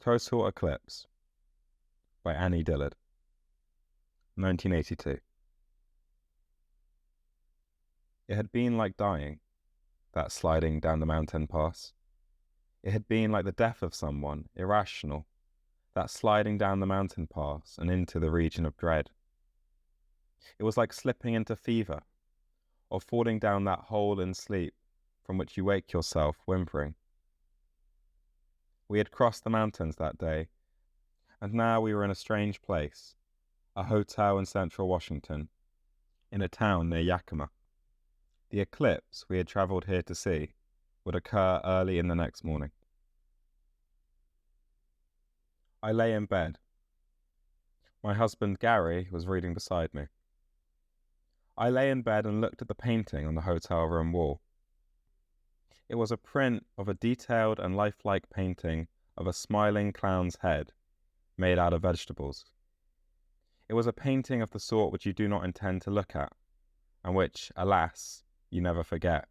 Total Eclipse by Annie Dillard, 1982. It had been like dying, that sliding down the mountain pass. It had been like the death of someone, irrational, that sliding down the mountain pass and into the region of dread. It was like slipping into fever, or falling down that hole in sleep from which you wake yourself whimpering. We had crossed the mountains that day, and now we were in a strange place, a hotel in central Washington, in a town near Yakima. The eclipse we had travelled here to see would occur early in the next morning. I lay in bed. My husband Gary was reading beside me. I lay in bed and looked at the painting on the hotel room wall. It was a print of a detailed and lifelike painting of a smiling clown's head made out of vegetables. It was a painting of the sort which you do not intend to look at, and which, alas, you never forget.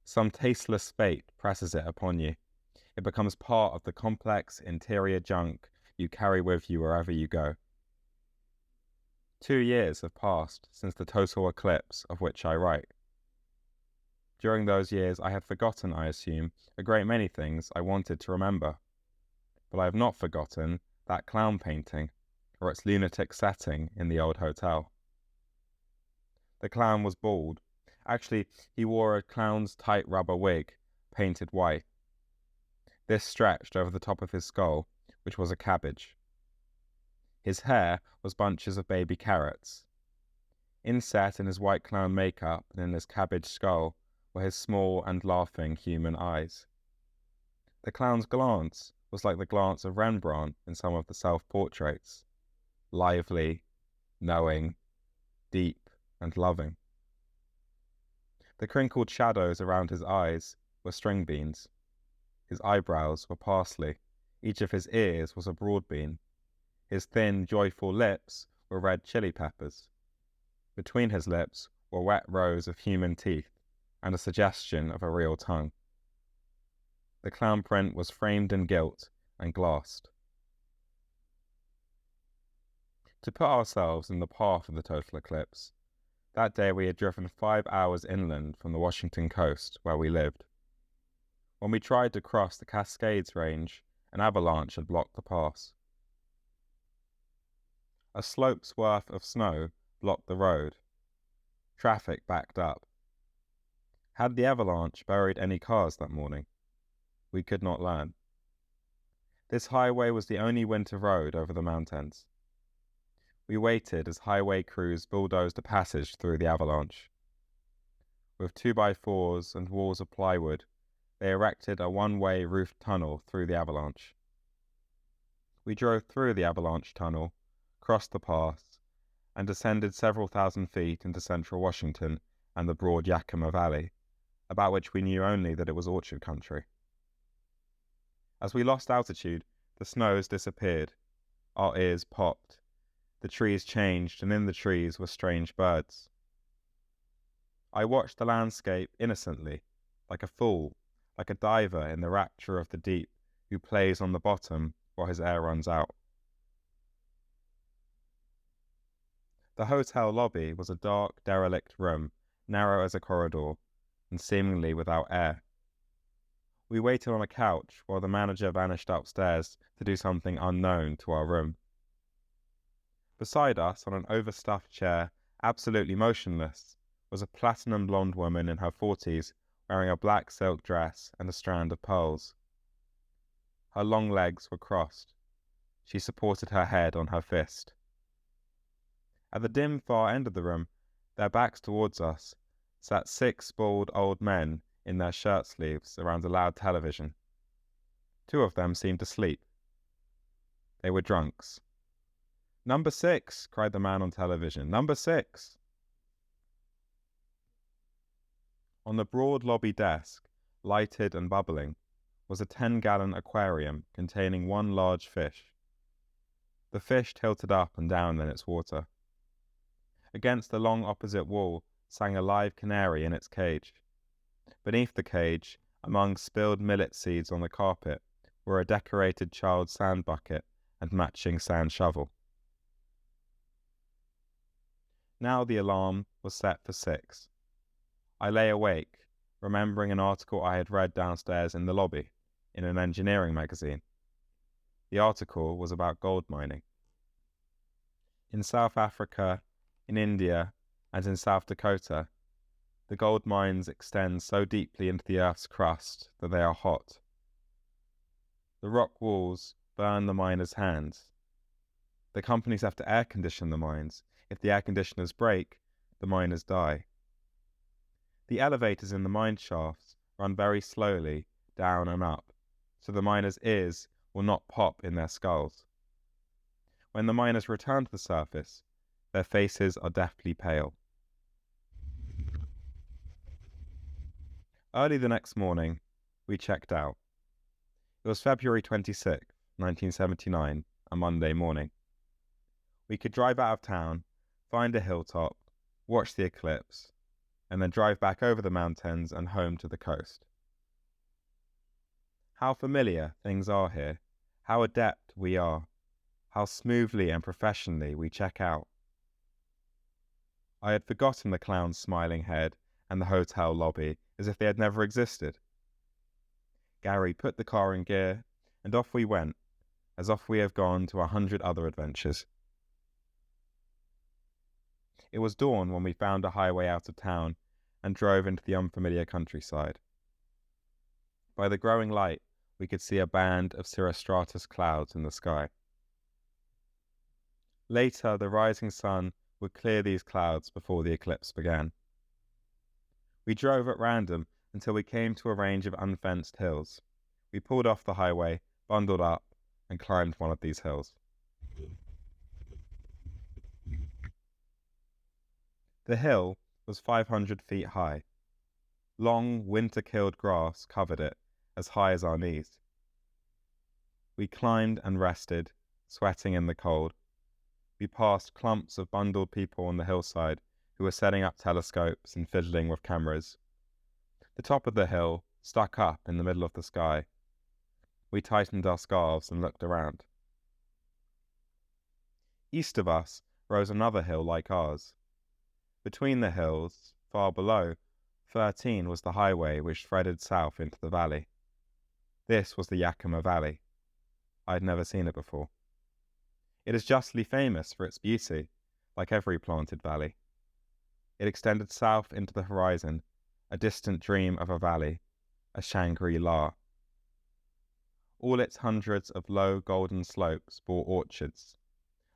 Some tasteless fate presses it upon you. It becomes part of the complex interior junk you carry with you wherever you go. 2 years have passed since the total eclipse of which I write. During those years I had forgotten, I assume, a great many things I wanted to remember. But I have not forgotten that clown painting, or its lunatic setting in the old hotel. The clown was bald. Actually, he wore a clown's tight rubber wig, painted white. This stretched over the top of his skull, which was a cabbage. His hair was bunches of baby carrots. Inset in his white clown makeup and in his cabbage skull were his small and laughing human eyes. The clown's glance was like the glance of Rembrandt in some of the self-portraits, lively, knowing, deep, and loving. The crinkled shadows around his eyes were string beans. His eyebrows were parsley. Each of his ears was a broad bean. His thin, joyful lips were red chili peppers. Between his lips were wet rows of human teeth and a suggestion of a real tongue. The clown print was framed in gilt and glassed. To put ourselves in the path of the total eclipse, that day we had driven 5 hours inland from the Washington coast where we lived. When we tried to cross the Cascades Range, an avalanche had blocked the pass. A slope's worth of snow blocked the road. Traffic backed up. Had the avalanche buried any cars that morning? We could not learn. This highway was the only winter road over the mountains. We waited as highway crews bulldozed a passage through the avalanche. With 2x4s and walls of plywood, they erected a one-way roofed tunnel through the avalanche. We drove through the avalanche tunnel, crossed the pass, and descended several thousand feet into central Washington and the broad Yakima Valley, about which we knew only that it was orchard country. As we lost altitude, the snows disappeared. Our ears popped. The trees changed, and in the trees were strange birds. I watched the landscape innocently, like a fool, like a diver in the rapture of the deep who plays on the bottom while his air runs out. The hotel lobby was a dark, derelict room, narrow as a corridor, and seemingly without air. We waited on a couch while the manager vanished upstairs to do something unknown to our room. Beside us, on an overstuffed chair, absolutely motionless, was a platinum blonde woman in her 40s wearing a black silk dress and a strand of pearls. Her long legs were crossed. She supported her head on her fist. At the dim far end of the room, their backs towards us, sat 6 bald old men in their shirt sleeves around a loud television. 2 of them seemed to sleep. They were drunks. "Number 6, cried the man on television. "Number 6. On the broad lobby desk, lighted and bubbling, was a 10-gallon aquarium containing one large fish. The fish tilted up and down in its water. Against the long opposite wall sang a live canary in its cage. Beneath the cage, among spilled millet seeds on the carpet, were a decorated child's sand bucket and matching sand shovel. Now the alarm was set for 6. I lay awake, remembering an article I had read downstairs in the lobby, in an engineering magazine. The article was about gold mining. In South Africa, in India, and in South Dakota, the gold mines extend so deeply into the Earth's crust that they are hot. The rock walls burn the miners' hands. The companies have to air condition the mines. If the air conditioners break, the miners die. The elevators in the mine shafts run very slowly down and up, so the miners' ears will not pop in their skulls. When the miners return to the surface, their faces are deathly pale. Early the next morning, we checked out. It was February 26, 1979, a Monday morning. We could drive out of town, find a hilltop, watch the eclipse, and then drive back over the mountains and home to the coast. How familiar things are here, how adept we are, how smoothly and professionally we check out. I had forgotten the clown's smiling head and the hotel lobby as if they had never existed. Gary put the car in gear, and off we went, as off we have gone to 100 other adventures. It was dawn when we found a highway out of town and drove into the unfamiliar countryside. By the growing light, we could see a band of cirrostratus clouds in the sky. Later, the rising sun would clear these clouds before the eclipse began. We drove at random until we came to a range of unfenced hills. We pulled off the highway, bundled up, and climbed one of these hills. The hill was 500 feet high. Long, winter-killed grass covered it, as high as our knees. We climbed and rested, sweating in the cold. We passed clumps of bundled people on the hillside who were setting up telescopes and fiddling with cameras. The top of the hill stuck up in the middle of the sky. We tightened our scarves and looked around. East of us rose another hill like ours. Between the hills, far below, 13 was the highway which threaded south into the valley. This was the Yakima Valley. I had never seen it before. It is justly famous for its beauty, like every planted valley. It extended south into the horizon, a distant dream of a valley, a Shangri-La. All its hundreds of low golden slopes bore orchards.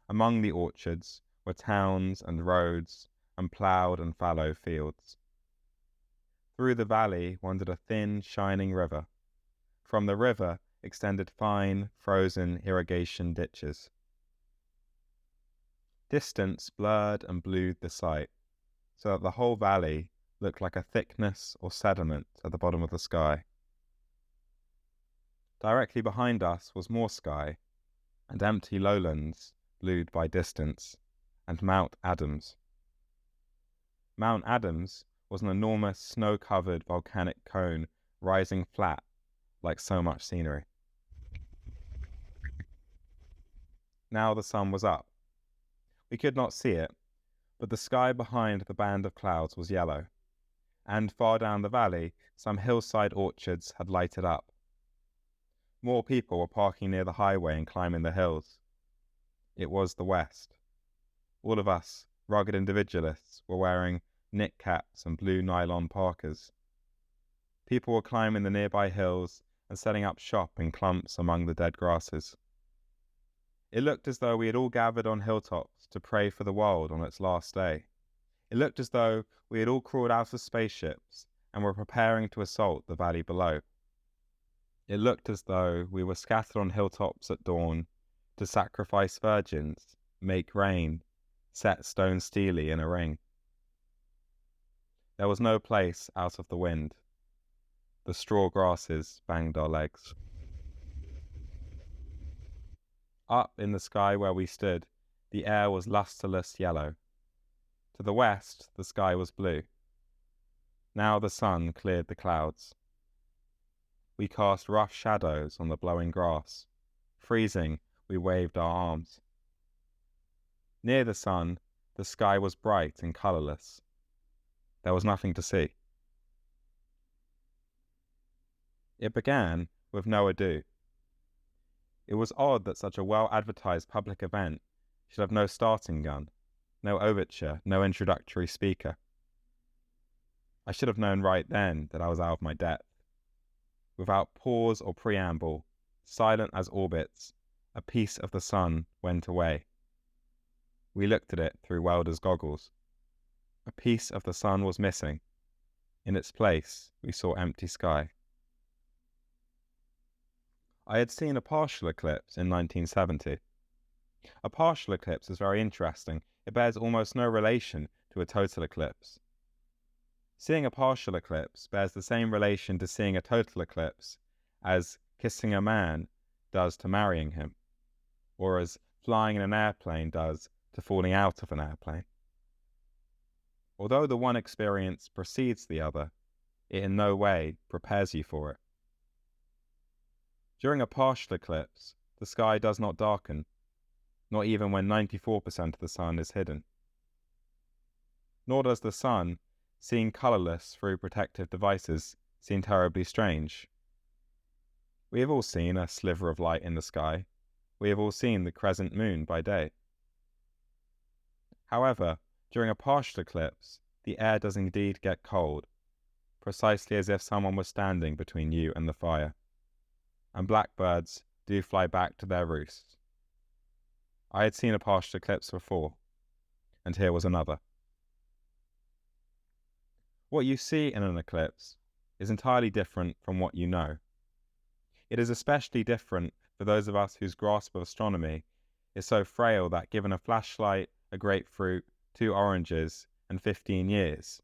Among the orchards were towns and roads and ploughed and fallow fields. Through the valley wandered a thin, shining river. From the river extended fine, frozen irrigation ditches. Distance blurred and blued the sight, so that the whole valley looked like a thickness or sediment at the bottom of the sky. Directly behind us was more sky, and empty lowlands blued by distance, and Mount Adams. Mount Adams was an enormous snow-covered volcanic cone rising flat like so much scenery. Now the sun was up. We could not see it, but the sky behind the band of clouds was yellow, and far down the valley some hillside orchards had lighted up. More people were parking near the highway and climbing the hills. It was the West. All of us, rugged individualists, were wearing knit caps and blue nylon parkas. People were climbing the nearby hills and setting up shop in clumps among the dead grasses. It looked as though we had all gathered on hilltops to pray for the world on its last day. It looked as though we had all crawled out of spaceships and were preparing to assault the valley below. It looked as though we were scattered on hilltops at dawn to sacrifice virgins, make rain, set stone steely in a ring. There was no place out of the wind. The straw grasses banged our legs. Up in the sky where we stood, the air was lustreless yellow. To the west, the sky was blue. Now the sun cleared the clouds. we cast rough shadows on the blowing grass. Freezing, we waved our arms. Near the sun, the sky was bright and colourless. There was nothing to see. It began with no ado. It was odd that such a well-advertised public event should have no starting gun, no overture, no introductory speaker. I should have known right then that I was out of my depth. Without pause or preamble, silent as orbits, a piece of the sun went away. We looked at it through welder's goggles. A piece of the sun was missing. In its place, we saw empty sky. I had seen a partial eclipse in 1970. A partial eclipse is very interesting. It bears almost no relation to a total eclipse. Seeing a partial eclipse bears the same relation to seeing a total eclipse as kissing a man does to marrying him, or as flying in an airplane does to falling out of an airplane. Although the one experience precedes the other, it in no way prepares you for it. During a partial eclipse, the sky does not darken, not even when 94% of the sun is hidden. Nor does the sun, seen colourless through protective devices, seem terribly strange. We have all seen a sliver of light in the sky. We have all seen the crescent moon by day. However, during a partial eclipse, the air does indeed get cold, precisely as if someone was standing between you and the fire. And blackbirds do fly back to their roosts. I had seen a partial eclipse before, and here was another. What you see in an eclipse is entirely different from what you know. It is especially different for those of us whose grasp of astronomy is so frail that given a flashlight, a grapefruit, 2 oranges, and 15 years,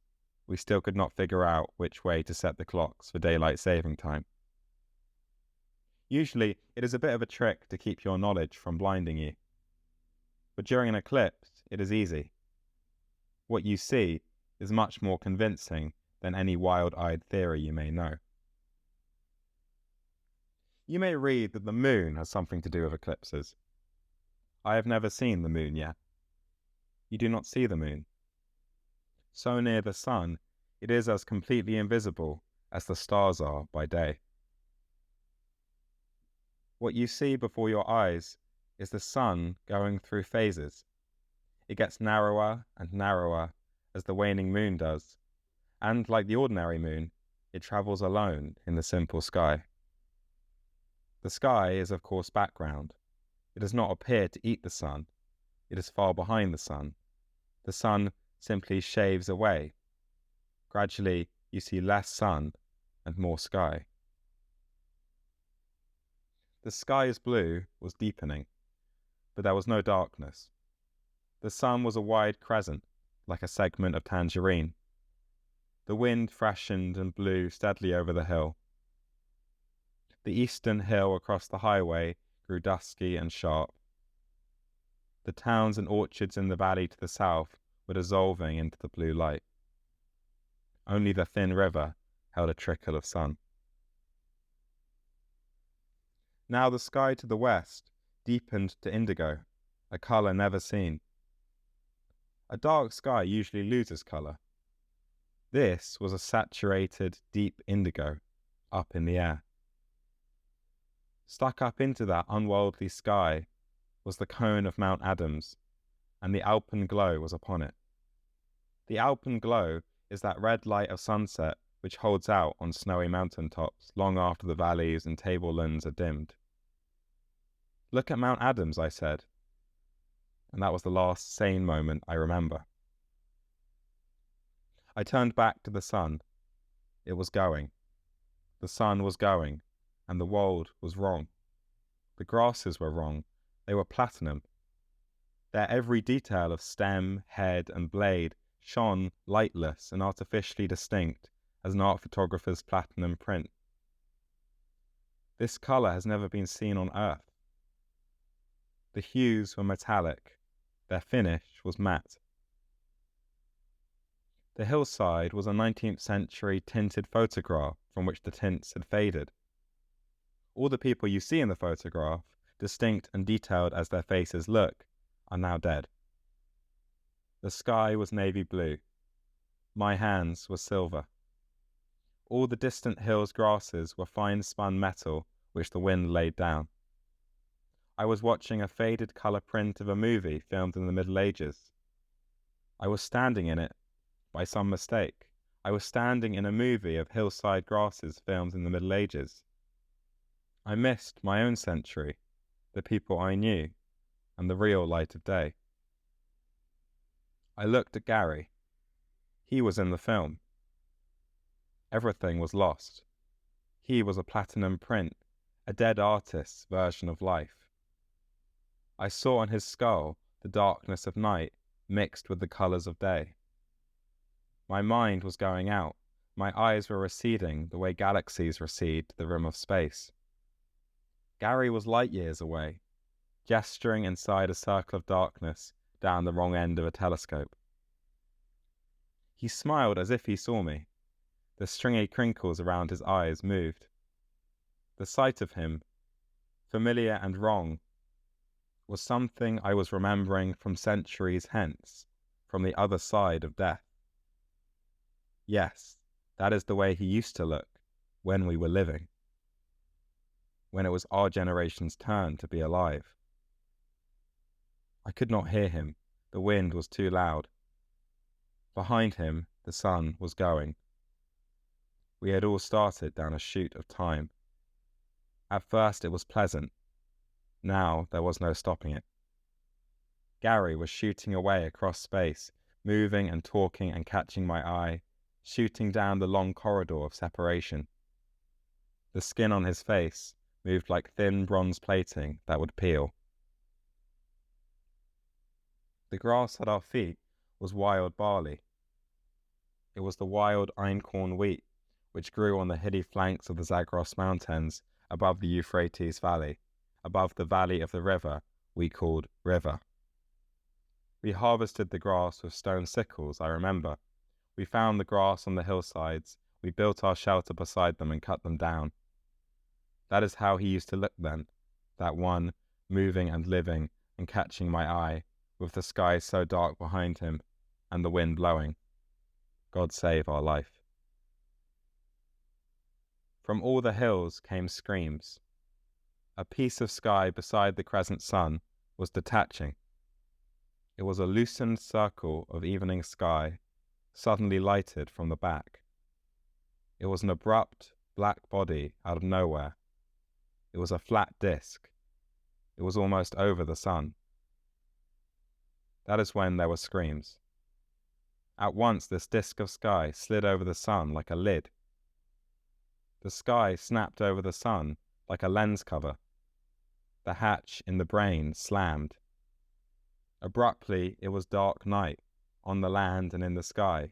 we still could not figure out which way to set the clocks for daylight saving time. Usually, it is a bit of a trick to keep your knowledge from blinding you. But during an eclipse, it is easy. What you see is much more convincing than any wild-eyed theory you may know. You may read that the moon has something to do with eclipses. I have never seen the moon yet. You do not see the moon. So near the sun, it is as completely invisible as the stars are by day. What you see before your eyes is the sun going through phases. It gets narrower and narrower as the waning moon does, and like the ordinary moon, it travels alone in the simple sky. The sky is of course background. It does not appear to eat the sun. It is far behind the sun. The sun simply shaves away. Gradually, you see less sun and more sky. The sky's blue was deepening, but there was no darkness. The sun was a wide crescent, like a segment of tangerine. The wind freshened and blew steadily over the hill. The eastern hill across the highway grew dusky and sharp. The towns and orchards in the valley to the south were dissolving into the blue light. Only the thin river held a trickle of sun. Now the sky to the west deepened to indigo, a colour never seen. A dark sky usually loses colour. This was a saturated, deep indigo, up in the air. Stuck up into that unworldly sky was the cone of Mount Adams, and the alpenglow was upon it. The alpenglow is that red light of sunset which holds out on snowy mountain tops long after the valleys and tablelands are dimmed. Look at Mount Adams, I said, and that was the last sane moment I remember. I turned back to the sun. It was going. The sun was going, and the world was wrong. The grasses were wrong. They were platinum. Their every detail of stem, head, and blade shone lightless and artificially distinct as an art photographer's platinum print. This colour has never been seen on Earth. The hues were metallic. Their finish was matte. The hillside was a 19th century tinted photograph from which the tints had faded. All the people you see in the photograph, distinct and detailed as their faces look, are now dead. The sky was navy blue. My hands were silver. All the distant hills' grasses were fine-spun metal which the wind laid down. I was watching a faded colour print of a movie filmed in the Middle Ages. I was standing in it by some mistake. I was standing in a movie of hillside grasses filmed in the Middle Ages. I missed my own century, the people I knew, and the real light of day. I looked at Gary. He was in the film. Everything was lost. He was a platinum print, a dead artist's version of life. I saw on his skull the darkness of night mixed with the colours of day. My mind was going out. My eyes were receding the way galaxies recede to the rim of space. Gary was light years away, gesturing inside a circle of darkness down the wrong end of a telescope. He smiled as if he saw me. The stringy crinkles around his eyes moved. The sight of him, familiar and wrong, was something I was remembering from centuries hence, from the other side of death. Yes, that is the way he used to look when we were living, when it was our generation's turn to be alive. I could not hear him. The wind was too loud. Behind him, the sun was going. We had all started down a chute of time. At first it was pleasant. Now there was no stopping it. Gary was shooting away across space, moving and talking and catching my eye, shooting down the long corridor of separation. The skin on his face moved like thin bronze plating that would peel. The grass at our feet was wild barley. It was the wild einkorn wheat which grew on the hilly flanks of the Zagros Mountains above the Euphrates Valley, above the valley of the river we called River. We harvested the grass with stone sickles, I remember. We found the grass on the hillsides, we built our shelter beside them and cut them down. That is how he used to look then, that one, moving and living and catching my eye, with the sky so dark behind him and the wind blowing. God save our life. From all the hills came screams. A piece of sky beside the crescent sun was detaching. It was a loosened circle of evening sky, suddenly lighted from the back. It was an abrupt, black body out of nowhere. It was a flat disk. It was almost over the sun. That is when there were screams. At once this disk of sky slid over the sun like a lid. The sky snapped over the sun like a lens cover. The hatch in the brain slammed. Abruptly it was dark night, on the land and in the sky.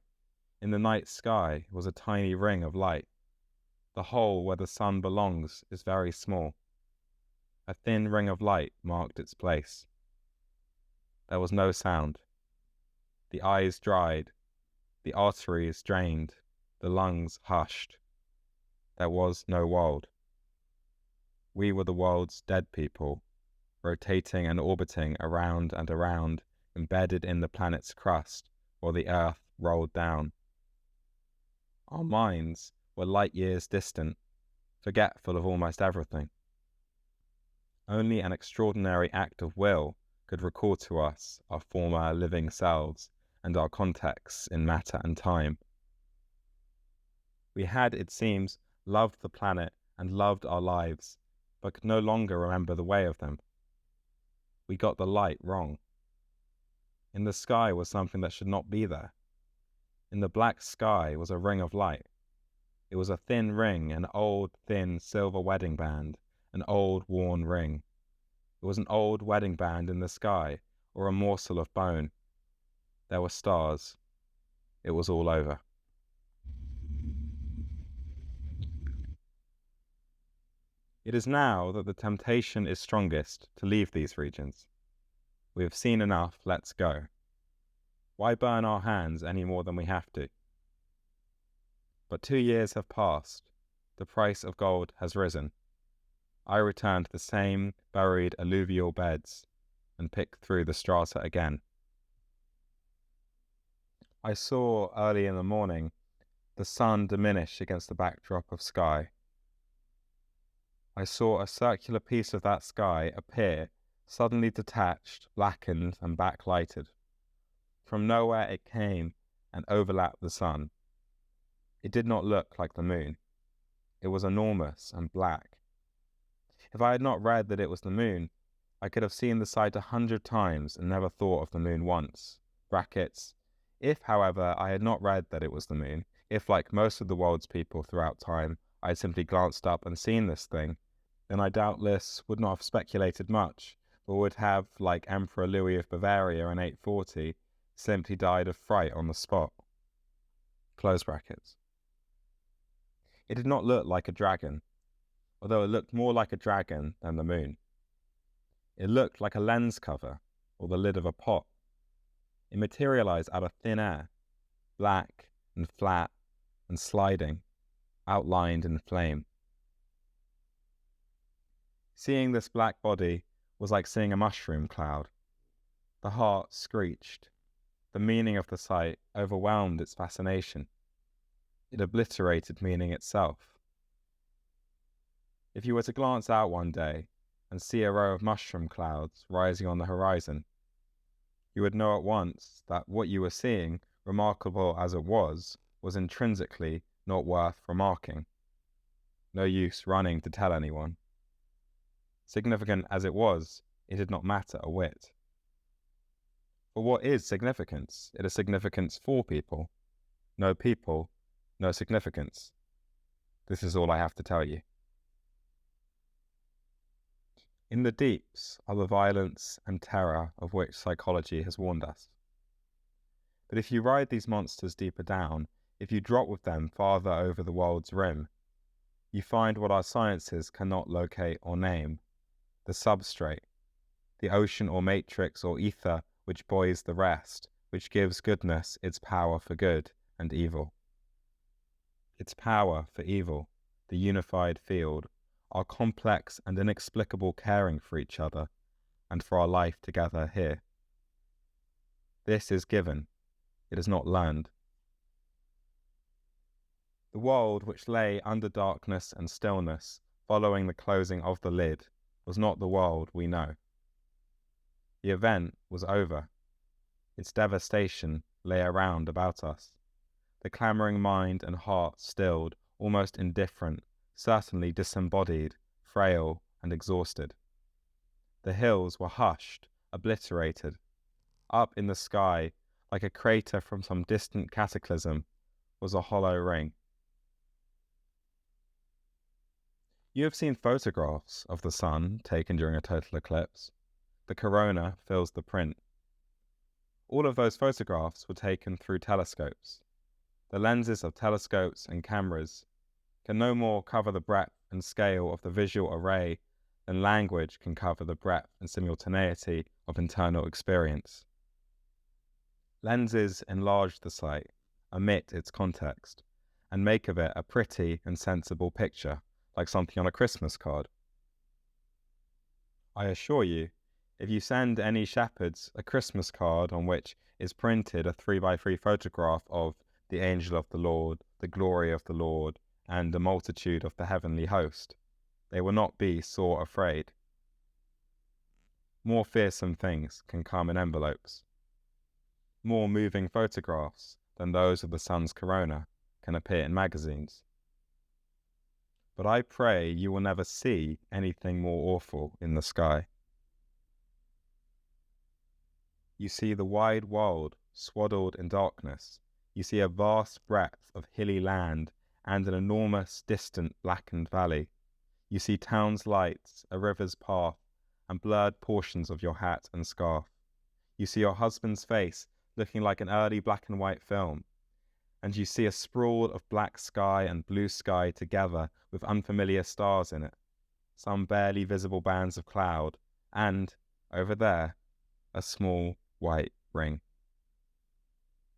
In the night sky was a tiny ring of light. The hole where the sun belongs is very small. A thin ring of light marked its place. There was no sound. The eyes dried, the arteries drained, the lungs hushed. There was no world. We were the world's dead people, rotating and orbiting around and around, embedded in the planet's crust while the Earth rolled down. Our minds were light years distant, forgetful of almost everything. Only an extraordinary act of will could recall to us our former living selves and our contexts in matter and time. We had, it seems, loved the planet and loved our lives, but could no longer remember the way of them. We got the light wrong. In the sky was something that should not be there. In the black sky was a ring of light. It was a thin ring, an old, thin silver wedding band, an old, worn ring. It was an old wedding band in the sky, or a morsel of bone. There were stars. It was all over. It is now that the temptation is strongest to leave these regions. We have seen enough, let's go. Why burn our hands any more than we have to? But 2 years have passed. The price of gold has risen. I returned to the same buried alluvial beds and picked through the strata again. I saw, early in the morning, the sun diminish against the backdrop of sky. I saw a circular piece of that sky appear, suddenly detached, blackened, and backlighted. From nowhere it came and overlapped the sun. It did not look like the moon. It was enormous and black. If I had not read that it was the moon, I could have seen the sight 100 times and never thought of the moon once. Brackets. If, however, I had not read that it was the moon, if, like most of the world's people throughout time, I had simply glanced up and seen this thing, then I doubtless would not have speculated much, but would have, like Emperor Louis of Bavaria in 840, simply died of fright on the spot. Close brackets. It did not look like a dragon, although it looked more like a dragon than the moon. It looked like a lens cover, or the lid of a pot. It materialized out of thin air, black and flat and sliding, outlined in flame. Seeing this black body was like seeing a mushroom cloud. The heart screeched. The meaning of the sight overwhelmed its fascination. It obliterated meaning itself. If you were to glance out one day and see a row of mushroom clouds rising on the horizon, you would know at once that what you were seeing, remarkable as it was intrinsically not worth remarking. No use running to tell anyone. Significant as it was, it did not matter a whit. For what is significance? It is significance for people. No people, no significance. This is all I have to tell you. In the deeps are the violence and terror of which psychology has warned us. But if you ride these monsters deeper down, if you drop with them farther over the world's rim, you find what our sciences cannot locate or name, the substrate, the ocean or matrix or ether which buoys the rest, which gives goodness its power for good and evil. Its power for evil, the unified field, our complex and inexplicable caring for each other and for our life together here. This is given, it is not learned. The world which lay under darkness and stillness following the closing of the lid was not the world we know. The event was over. Its devastation lay around about us. The clamouring mind and heart stilled, almost indifferent, certainly disembodied, frail and exhausted. The hills were hushed, obliterated. Up in the sky, like a crater from some distant cataclysm, was a hollow ring. You have seen photographs of the sun taken during a total eclipse. The corona fills the print. All of those photographs were taken through telescopes. The lenses of telescopes and cameras can no more cover the breadth and scale of the visual array than language can cover the breadth and simultaneity of internal experience. Lenses enlarge the sight, omit its context, and make of it a pretty and sensible picture, like something on a Christmas card. I assure you, if you send any shepherds a Christmas card on which is printed a 3x3 photograph of the angel of the Lord, the glory of the Lord, and the multitude of the heavenly host, they will not be sore afraid. More fearsome things can come in envelopes. More moving photographs than those of the sun's corona can appear in magazines. But I pray you will never see anything more awful in the sky. You see the wide world swaddled in darkness. You see a vast breadth of hilly land and an enormous distant blackened valley. You see towns' lights, a river's path, and blurred portions of your hat and scarf. You see your husband's face looking like an early black and white film. And you see a sprawl of black sky and blue sky together with unfamiliar stars in it, some barely visible bands of cloud, and, over there, a small white ring.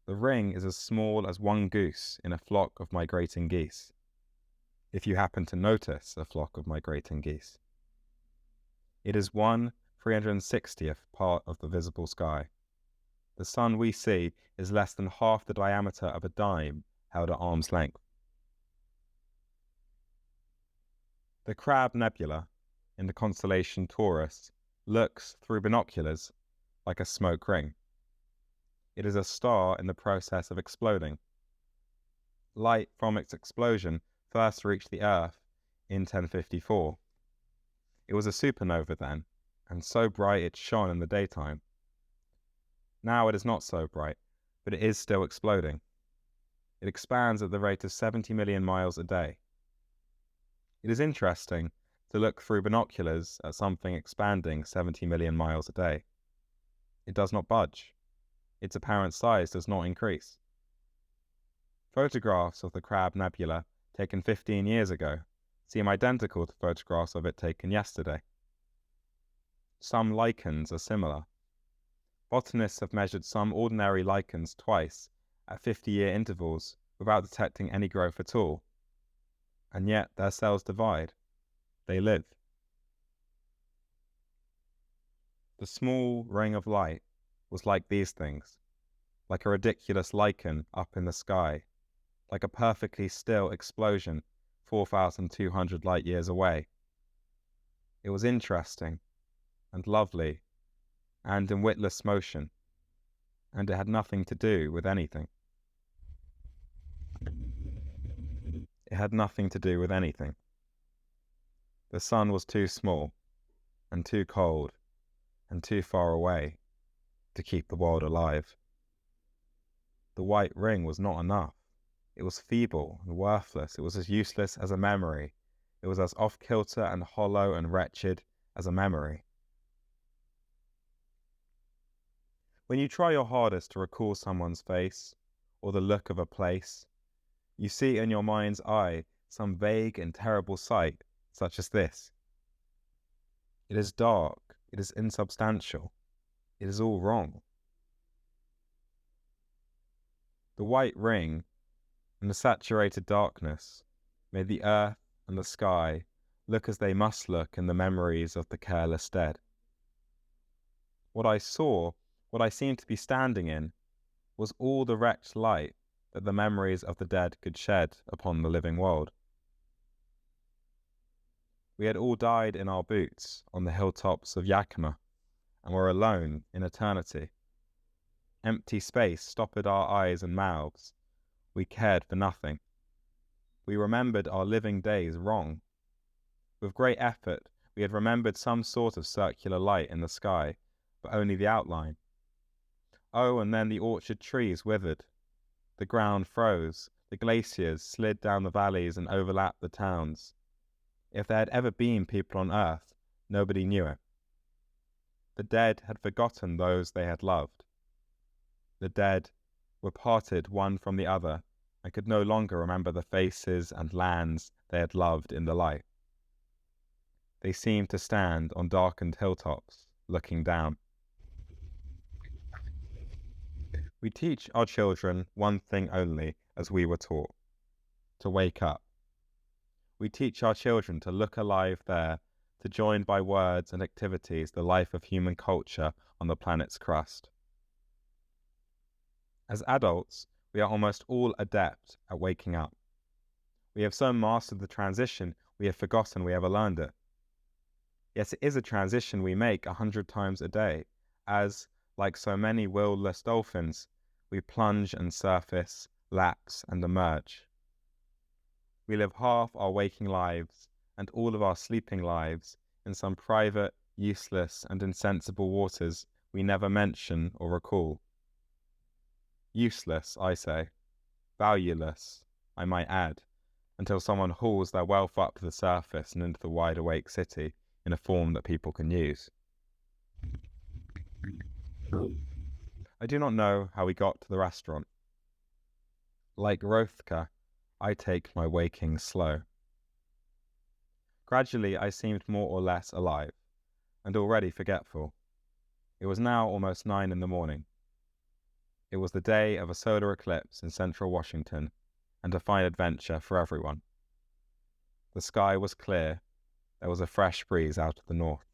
The ring is as small as one goose in a flock of migrating geese, if you happen to notice a flock of migrating geese. It is 1/360th part of the visible sky. The sun we see is less than half the diameter of a dime held at arm's length. The Crab Nebula, in the constellation Taurus, looks, through binoculars, like a smoke ring. It is a star in the process of exploding. Light from its explosion first reached the Earth in 1054. It was a supernova then, and so bright it shone in the daytime. Now it is not so bright, but it is still exploding. It expands at the rate of 70 million miles a day. It is interesting to look through binoculars at something expanding 70 million miles a day. It does not budge. Its apparent size does not increase. Photographs of the Crab Nebula taken 15 years ago seem identical to photographs of it taken yesterday. Some lichens are similar. Botanists have measured some ordinary lichens twice at 50-year intervals without detecting any growth at all. And yet their cells divide. They live. The small ring of light was like these things, like a ridiculous lichen up in the sky, like a perfectly still explosion 4,200 light years away. It was interesting and lovely and in witless motion, and it had nothing to do with anything. It had nothing to do with anything. The sun was too small, and too cold, and too far away to keep the world alive. The white ring was not enough. It was feeble and worthless. It was as useless as a memory. It was as off-kilter and hollow and wretched as a memory. When you try your hardest to recall someone's face, or the look of a place, you see in your mind's eye some vague and terrible sight, such as this. It is dark, it is insubstantial, it is all wrong. The white ring and the saturated darkness made the earth and the sky look as they must look in the memories of the careless dead. What I saw, what I seemed to be standing in, was all the wrecked light that the memories of the dead could shed upon the living world. We had all died in our boots on the hilltops of Yakima, and were alone in eternity. Empty space stopped our eyes and mouths. We cared for nothing. We remembered our living days wrong. With great effort, we had remembered some sort of circular light in the sky, but only the outline. Oh, and then the orchard trees withered. The ground froze. The glaciers slid down the valleys and overlapped the towns. If there had ever been people on earth, nobody knew it. The dead had forgotten those they had loved. The dead were parted one from the other and could no longer remember the faces and lands they had loved in the light. They seemed to stand on darkened hilltops, looking down. We teach our children one thing only, as we were taught: to wake up. We teach our children to look alive there, to join by words and activities the life of human culture on the planet's crust. As adults, we are almost all adept at waking up. We have so mastered the transition, we have forgotten we ever learned it. Yet it is a transition we make 100 times a day, as, like so many will-less dolphins, we plunge and surface, lapse and emerge. We live half our waking lives and all of our sleeping lives in some private, useless and insensible waters we never mention or recall. Useless, I say. Valueless, I might add, until someone hauls their wealth up to the surface and into the wide-awake city in a form that people can use. I do not know how we got to the restaurant. Like Rothka, I take my waking slow. Gradually I seemed more or less alive, and already forgetful. It was now almost 9 in the morning. It was the day of a solar eclipse in central Washington, and a fine adventure for everyone. The sky was clear. There was a fresh breeze out of the north.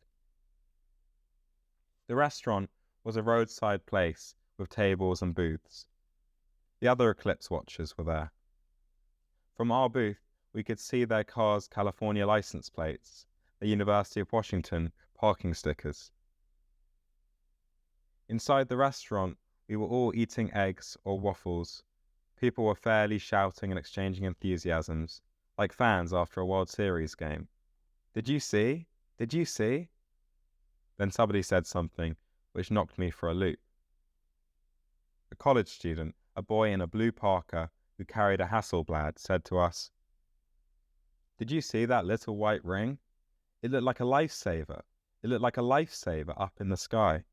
The restaurant was a roadside place with tables and booths. The other Eclipse watchers were there. From our booth, we could see their cars' California license plates, the University of Washington parking stickers. Inside the restaurant, we were all eating eggs or waffles. People were fairly shouting and exchanging enthusiasms, like fans after a World Series game. Did you see? Did you see? Then somebody said something which knocked me for a loop. A college student, a boy in a blue parka who carried a Hasselblad, said to us, "Did you see that little white ring? It looked like a lifesaver. It looked like a lifesaver up in the sky."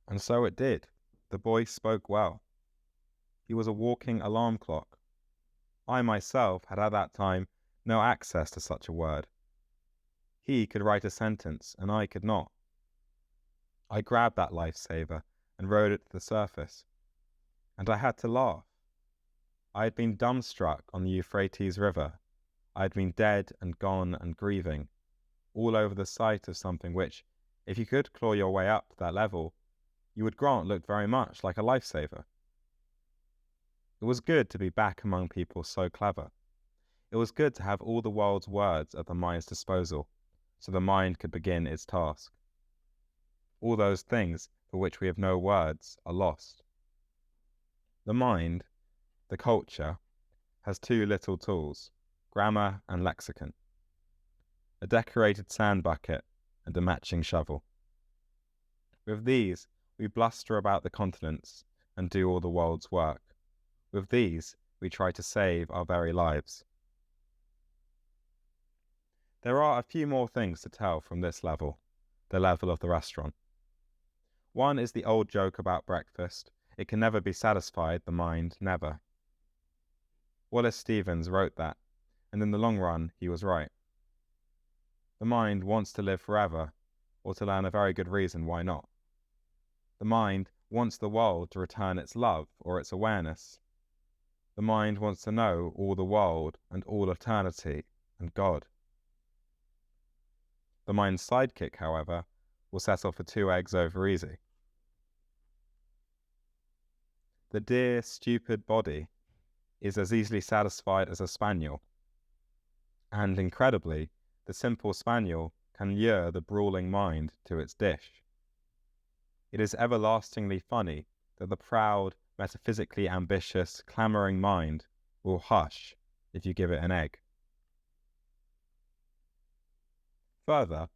And so it did. The boy spoke well. He was a walking alarm clock. I myself had at that time no access to such a word. He could write a sentence, and I could not. I grabbed that lifesaver and rode it to the surface. And I had to laugh. I had been dumbstruck on the Euphrates River. I had been dead and gone and grieving, all over the sight of something which, if you could claw your way up to that level, you would grant looked very much like a lifesaver. It was good to be back among people so clever. It was good to have all the world's words at the mind's disposal, so the mind could begin its task. All those things for which we have no words are lost. The mind, the culture, has two little tools, grammar and lexicon, a decorated sand bucket and a matching shovel. With these, we bluster about the continents and do all the world's work. With these, we try to save our very lives. There are a few more things to tell from this level, the level of the restaurant. One is the old joke about breakfast. It can never be satisfied, the mind, never. Wallace Stevens wrote that, and in the long run, he was right. The mind wants to live forever, or to learn a very good reason why not. The mind wants the world to return its love or its awareness. The mind wants to know all the world and all eternity and God. The mind's sidekick, however, will settle for 2 eggs over easy. The dear, stupid body is as easily satisfied as a spaniel. And incredibly, the simple spaniel can lure the brawling mind to its dish. It is everlastingly funny that the proud, metaphysically ambitious, clamouring mind will hush if you give it an egg. Further,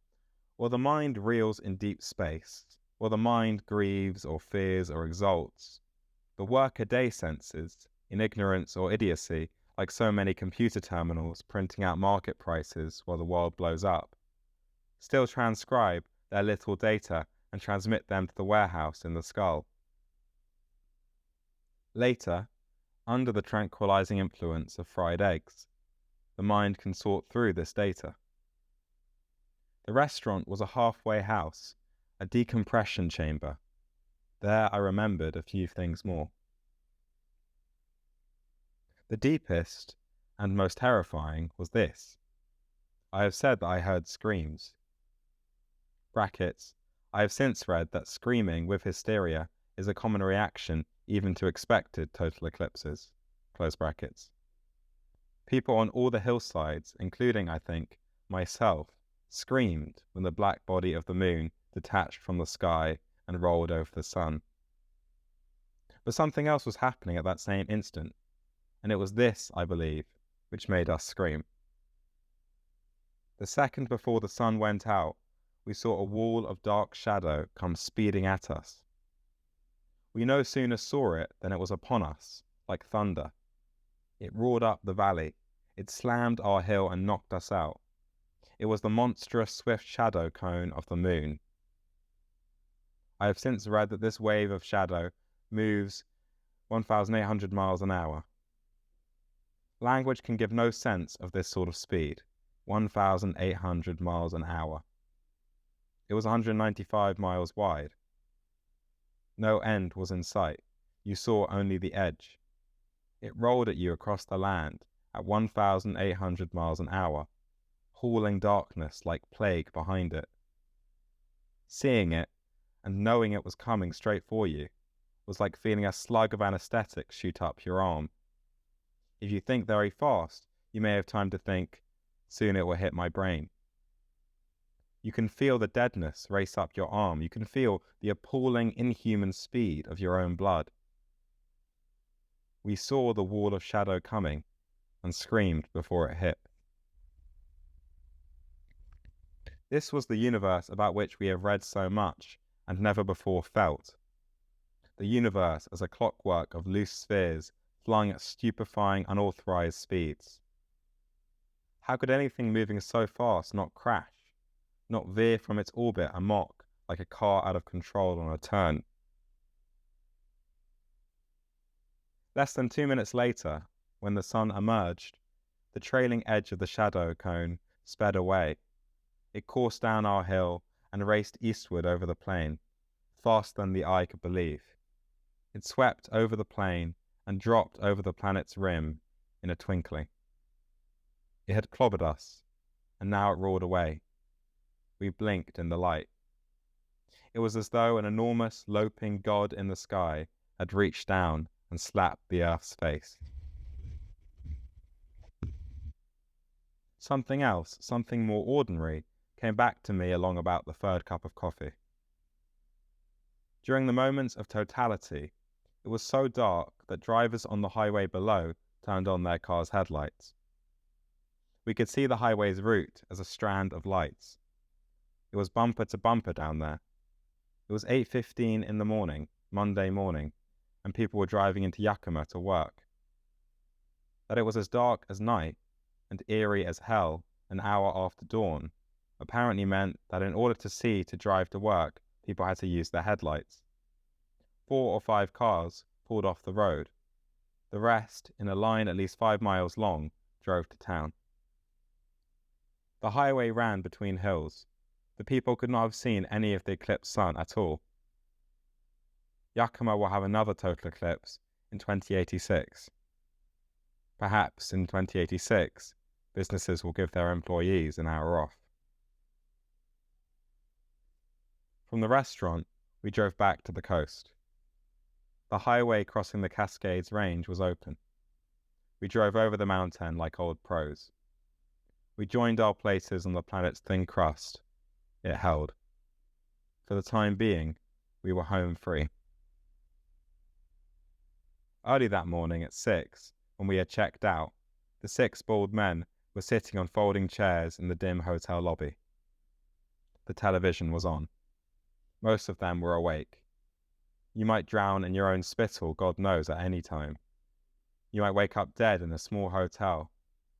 while the mind reels in deep space, while the mind grieves or fears or exults, the work-a-day senses, in ignorance or idiocy, like so many computer terminals printing out market prices while the world blows up, still transcribe their little data and transmit them to the warehouse in the skull. Later, under the tranquilizing influence of fried eggs, the mind can sort through this data. The restaurant was a halfway house, a decompression chamber. There I remembered a few things more. The deepest and most terrifying was this. I have said that I heard screams. Brackets. I have since read that screaming with hysteria is a common reaction even to expected total eclipses. Close brackets. People on all the hillsides, including, I think, myself, screamed when the black body of the moon detached from the sky and rolled over the sun. But something else was happening at that same instant, and it was this, I believe, which made us scream. The second before the sun went out, we saw a wall of dark shadow come speeding at us. We no sooner saw it than it was upon us, like thunder. It roared up the valley. It slammed our hill and knocked us out. It was the monstrous swift shadow cone of the moon. I have since read that this wave of shadow moves 1,800 miles an hour. Language can give no sense of this sort of speed, 1,800 miles an hour. It was 195 miles wide. No end was in sight. You saw only the edge. It rolled at you across the land at 1,800 miles an hour, hauling darkness like plague behind it. Seeing it, and knowing it was coming straight for you, was like feeling a slug of anesthetic shoot up your arm. If you think very fast, you may have time to think, soon it will hit my brain. You can feel the deadness race up your arm. You can feel the appalling, inhuman speed of your own blood. We saw the wall of shadow coming and screamed before it hit. This was the universe about which we have read so much and never before felt. The universe as a clockwork of loose spheres flung at stupefying, unauthorized speeds. How could anything moving so fast not crash, not veer from its orbit amok like a car out of control on a turn? Less than 2 minutes later, when the sun emerged, the trailing edge of the shadow cone sped away. It coursed down our hill and raced eastward over the plain, faster than the eye could believe. It swept over the plain and dropped over the planet's rim in a twinkling. It had clobbered us, and now it roared away. We blinked in the light. It was as though an enormous, loping god in the sky had reached down and slapped the Earth's face. Something else, something more ordinary, came back to me along about the third cup of coffee. During the moments of totality, it was so dark that drivers on the highway below turned on their car's headlights. We could see the highway's route as a strand of lights. It was bumper to bumper down there. It was 8:15 in the morning, Monday morning, and people were driving into Yakima to work. That it was as dark as night and eerie as hell an hour after dawn apparently meant that in order to drive to work, people had to use their headlights. 4 or 5 cars pulled off the road. The rest, in a line at least 5 miles long, drove to town. The highway ran between hills. The people could not have seen any of the eclipse sun at all. Yakima will have another total eclipse in 2086. Perhaps in 2086, businesses will give their employees an hour off. From the restaurant, we drove back to the coast. The highway crossing the Cascades Range was open. We drove over the mountain like old pros. We joined our places on the planet's thin crust. It held. For the time being, we were home free. Early that morning at 6, when we had checked out, the 6 bald men were sitting on folding chairs in the dim hotel lobby. The television was on. Most of them were awake. You might drown in your own spittle, God knows, at any time. You might wake up dead in a small hotel,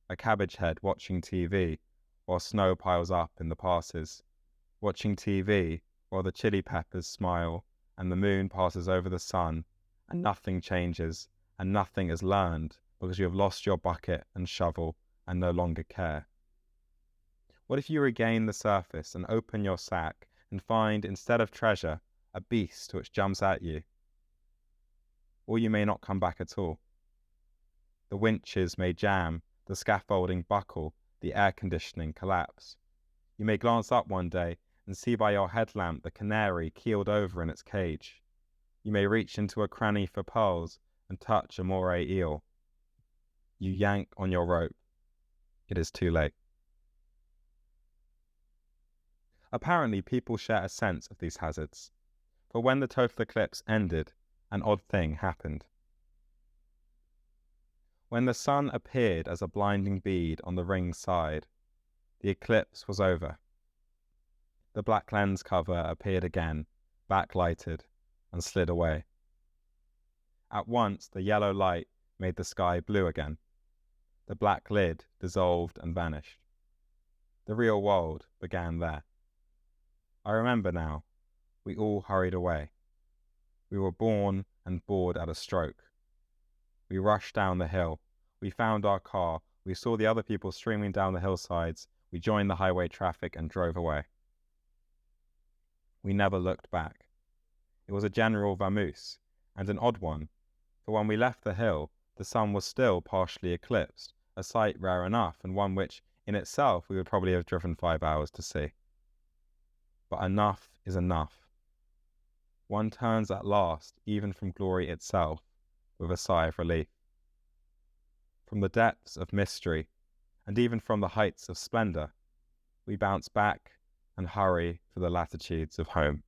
a cabbage head watching TV while snow piles up in the passes, watching TV while the chili peppers smile and the moon passes over the sun and nothing changes and nothing is learned because you have lost your bucket and shovel and no longer care. What if you regain the surface and open your sack and find, instead of treasure, a beast which jumps at you? Or you may not come back at all. The winches may jam, the scaffolding buckle, the air conditioning collapse. You may glance up one day and see by your headlamp the canary keeled over in its cage. You may reach into a cranny for pearls and touch a moray eel. You yank on your rope. It is too late. Apparently, people share a sense of these hazards. For when the total eclipse ended, an odd thing happened. When the sun appeared as a blinding bead on the ring's side, the eclipse was over. The black lens cover appeared again, backlighted, and slid away. At once, the yellow light made the sky blue again. The black lid dissolved and vanished. The real world began there. I remember now, we all hurried away. We were born and bored at a stroke. We rushed down the hill. We found our car. We saw the other people streaming down the hillsides. We joined the highway traffic and drove away. We never looked back. It was a general vamoose, and an odd one, for when we left the hill, the sun was still partially eclipsed, a sight rare enough, and one which, in itself, we would probably have driven 5 hours to see. but enough is enough. One turns at last, even from glory itself, with a sigh of relief. From the depths of mystery, and even from the heights of splendor, we bounce back and hurry for the latitudes of home.